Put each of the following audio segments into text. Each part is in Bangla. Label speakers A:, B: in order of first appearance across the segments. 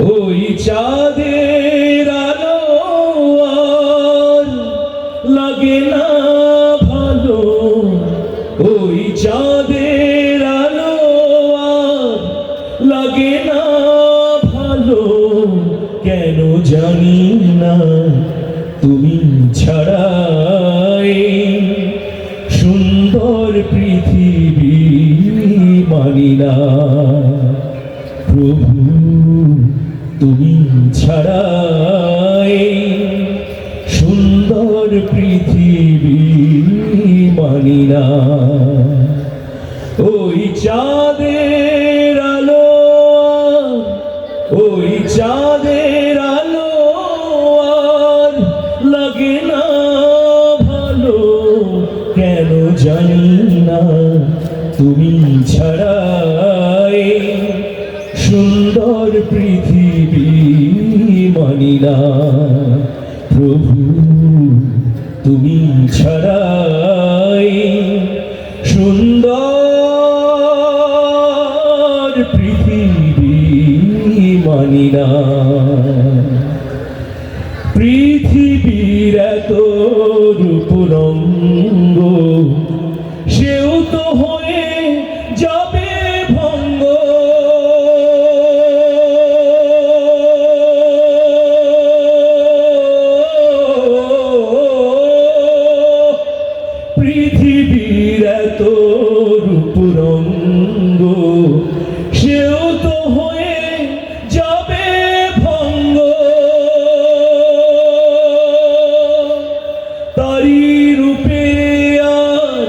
A: ওই চাঁদের আলো আর লাগে না ভালো, ওই চাঁদের আলো আর লাগে না ভালো, কেন জানি না তুমি ছাড়াই সুন্দর পৃথিবী মানি না। প্রভু তুমি ছাড়াই সুন্দর পৃথিবী মানি না। ওই চাঁদের আলো, ওই চাঁদের আলো আর লাগে না ভালো, কেন জানি না তুমি ছাড়াই সুন্দর পৃথিবী মানি না। প্রভু তুমি ছাড়াই সুন্দর পৃথিবী মানি না। পৃথিবীর এত রূপ রঙ্গ সেও তো হয়ে যাবে ভঙ্গ, পৃথিবীর এত রূপ রঙ্গ সেও তো হয়ে যাবে ভঙ্গ, তারি রূপে আর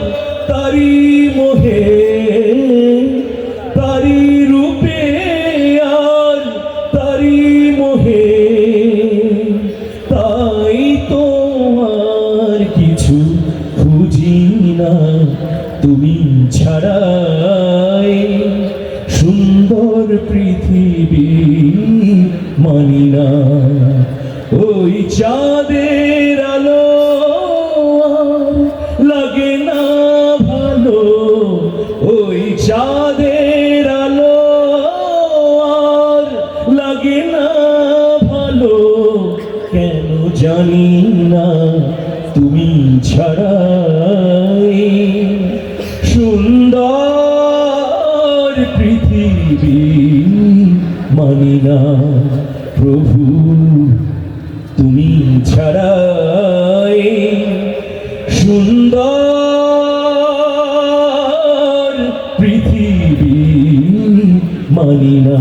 A: তারি মোহে, তারি রূপে আর তারি মোহে, তাই তো আর কিছু খুঁজি না তুমি ছাড়াই সুন্দর পৃথিবী মানি না। ওই চাঁদের আলো লাগে না ভালো, ওই চাঁদের আলো আর লাগে না ভালো, কেন জানি না তুমি ছাড়াই সুন্দর পৃথিবী মানি না। প্রভু তুমি ছাড়াই সুন্দর পৃথিবী মানি না।